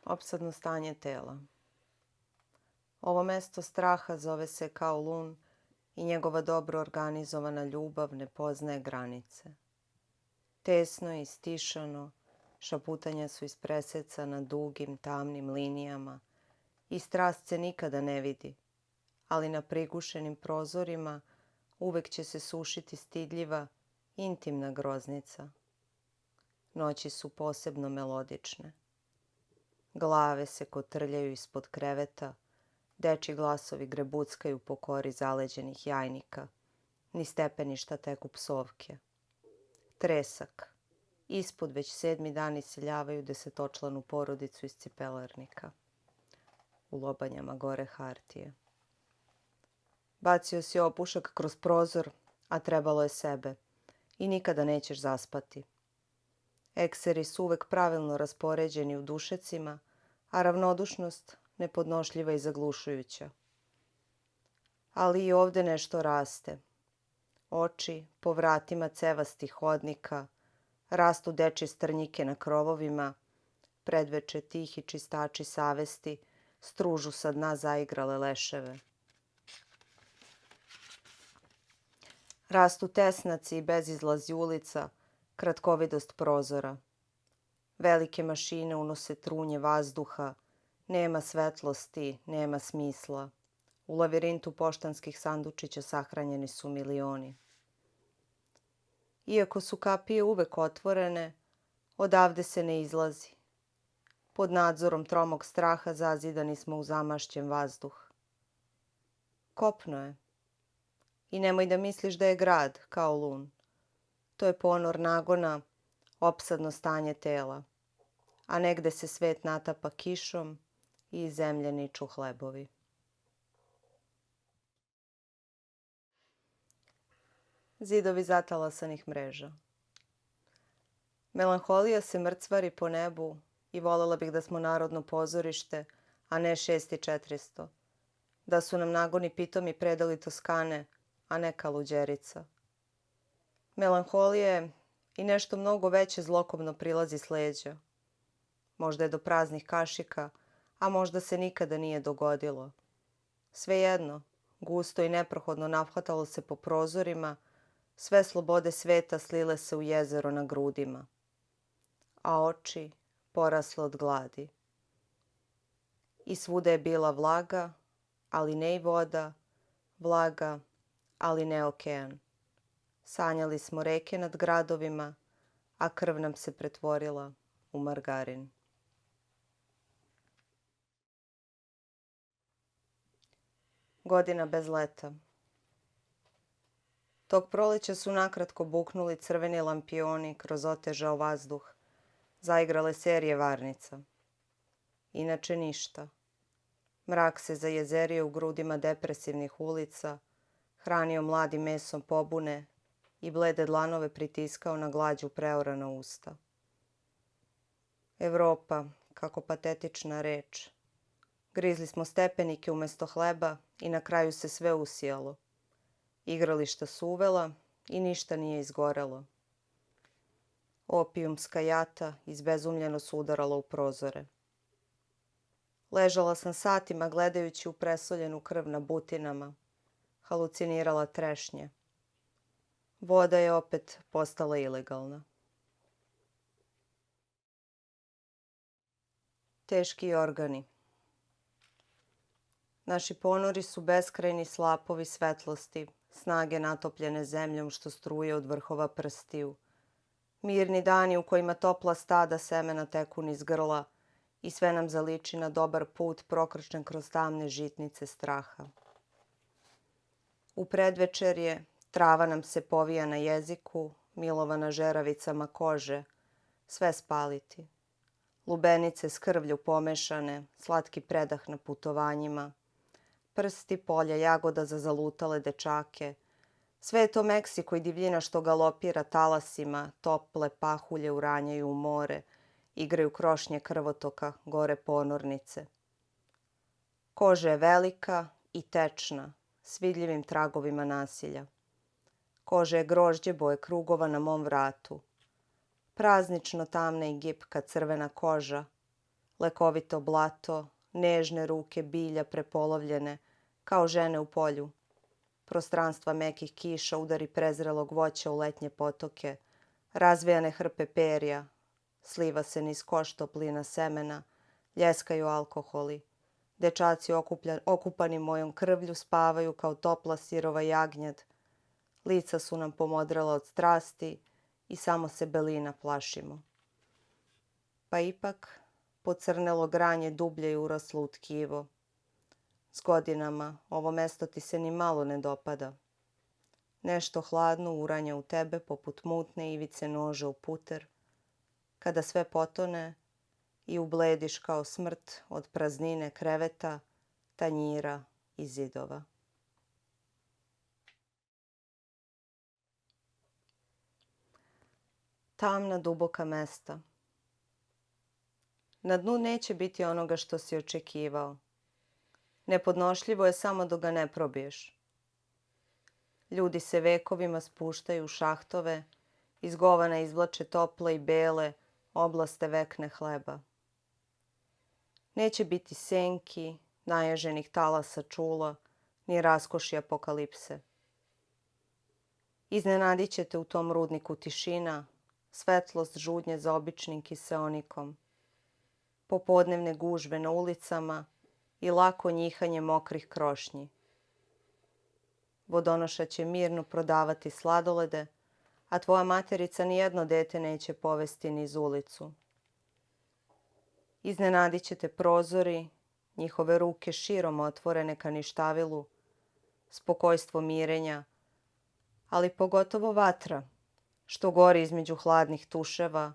Opsadno stanje tela. Ovo mesto straha zove se Kowloon i njegova dobro organizovana ljubav ne poznaje granice. Tesno je i stišano, šaputanja su ispresecana dugim, tamnim linijama i strast se nikada ne vidi, ali na prigušenim prozorima uvek će se sušiti stidljiva, intimna groznica. Noći su posebno melodične. Glave se kotrljaju ispod kreveta, dečji glasovi grebuckaju po kori zaleđenih jajnika, ni stepeništa teku psovke. Tresak. Ispod već 7. dan iseljavaju 10-članu porodicu iz cipelarnika. U lobanjama gore hartije. Bacio si opušak kroz prozor, a trebalo je sebe. I nikada nećeš zaspati. Ekseri su uvek pravilno raspoređeni u dušecima, a ravnodušnost nepodnošljiva i zaglušujuća. Ali i ovde nešto raste. Oči po vratima cevastih hodnika, rastu dečje strnjike na krovovima, predveče tihi čistači savesti stružu sa dna zaigrale leševe. Rastu tesnaci i bezizlazi ulica, kratkovidost prozora. Velike mašine unose trunje vazduha, nema svetlosti, nema smisla. U lavirintu poštanskih sandučića sahranjeni su milioni. Iako su kapije uvek otvorene, odavde se ne izlazi. Pod nadzorom tromog straha zazidani smo u zamašćen vazduh. Kopno je. I nemoj da misliš da je grad, Kowloon. To je ponor nagona, opsadno stanje tela. A negde se svet natapa kišom i iz zemlje niču hlebovi. Zidovi zatalasanih mreža. Melanholija se mrcvari po nebu i volela bih da smo narodno pozorište, a ne 6.400. Da su nam nagoni pitomi predali Toskane, a ne Kaluđerica. Melanholija je i nešto mnogo veće zlokobno prilazi s leđa. Možda je do praznih kašika, a možda se nikada nije dogodilo. Svejedno, gusto i neprohodno nahvatalo se po prozorima, sve slobode sveta slile se u jezero na grudima. A oči porasle od gladi. I svuda je bila vlaga, ali ne i voda, vlaga, ali ne okean. Sanjali smo reke nad gradovima, a krv nam se pretvorila u margarin. Godina bez leta. Tog proleća su nakratko buknuli crveni lampioni kroz otežao vazduh. Zaigrale serije varnica. Inače ništa. Mrak se zajezerio u grudima depresivnih ulica, hranio mladim mesom pobune i blede dlanove pritiskao na glađu preorana usta. Evropa, kako patetična reč. Grizli smo stepenike umesto hleba i na kraju se sve usijalo. Igrališta su uvela i ništa nije izgorelo. Opijumska jata izbezumljeno su udarala u prozore. Ležala sam satima gledajući u presoljenu krv na butinama. Halucinirala trešnje. Voda je opet postala ilegalna. Teški organi. Naši ponori su beskrajni slapovi svetlosti, snage natopljene zemljom što struje od vrhova prstiju. Mirni dani u kojima topla stada semena teku niz grla i sve nam zaliči na dobar put prokrčen kroz tamne žitnice straha. U predvečerje trava nam se povija na jeziku, milovana žeravicama kože, sve spaliti. Lubenice s krvlju pomešane, slatki predah na putovanjima, prsti polja jagoda za zalutale dečake. Sve je to Meksiko i divljina što galopira talasima, tople pahulje uranjaju u more, igraju krošnje krvotoka gore ponornice. Koža je velika i tečna, s vidljivim tragovima nasilja. Koža je grožđe boje krugova na mom vratu. Praznično tamna i gipka crvena koža, lekovito blato, nežne ruke bilja prepolovljene, kao žene u polju, prostranstva mekih kiša, udari prezrelog voća u letnje potoke, razvejane hrpe perja, sliva se niz koš toplina semena, ljeskaju alkoholi. Dečaci okupani mojom krvlju spavaju kao topla sirova jagnjad. Lica su nam pomodrala od strasti i samo se belina plašimo. Pa ipak, pocrnelo granje dublje je uraslo u tkivo. S godinama ovo mesto ti se ni malo ne dopada. Nešto hladno uranja u tebe poput mutne ivice noža u puter. Kada sve potone i ublediš kao smrt od praznine kreveta, tanjira i zidova. Tamna, duboka mesta. Na dnu neće biti onoga što si očekivao. Nepodnošljivo je samo dok ga ne probiješ. Ljudi se vekovima spuštaju u šahtove, iz govana izvlače tople i bele oblaste vekne hleba. Neće biti senki, naježenih talasa čula, ni raskoši apokalipse. Iznenadit će te u tom rudniku tišina, svetlost žudnje za običnim kiseonikom, popodnevne gužve na ulicama i lako njihanje mokrih krošnji. Vodonoša će mirno prodavati sladolede, a tvoja materica nijedno dete neće povesti niz ulicu. Iznenadit će te prozori, njihove ruke širom otvorene ka ništavilu, spokojstvo mirenja, ali pogotovo vatra, što gori između hladnih tuševa,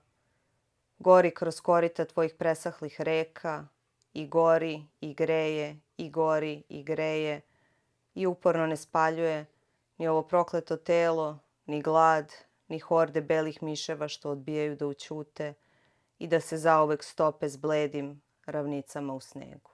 gori kroz korita tvojih presahlih reka, i gori, i greje, i gori, i greje, i uporno ne spaljuje ni ovo prokleto telo, ni glad, ni horde belih miševa što odbijaju da ućute i da se zauvek stope s bledim ravnicama u snegu.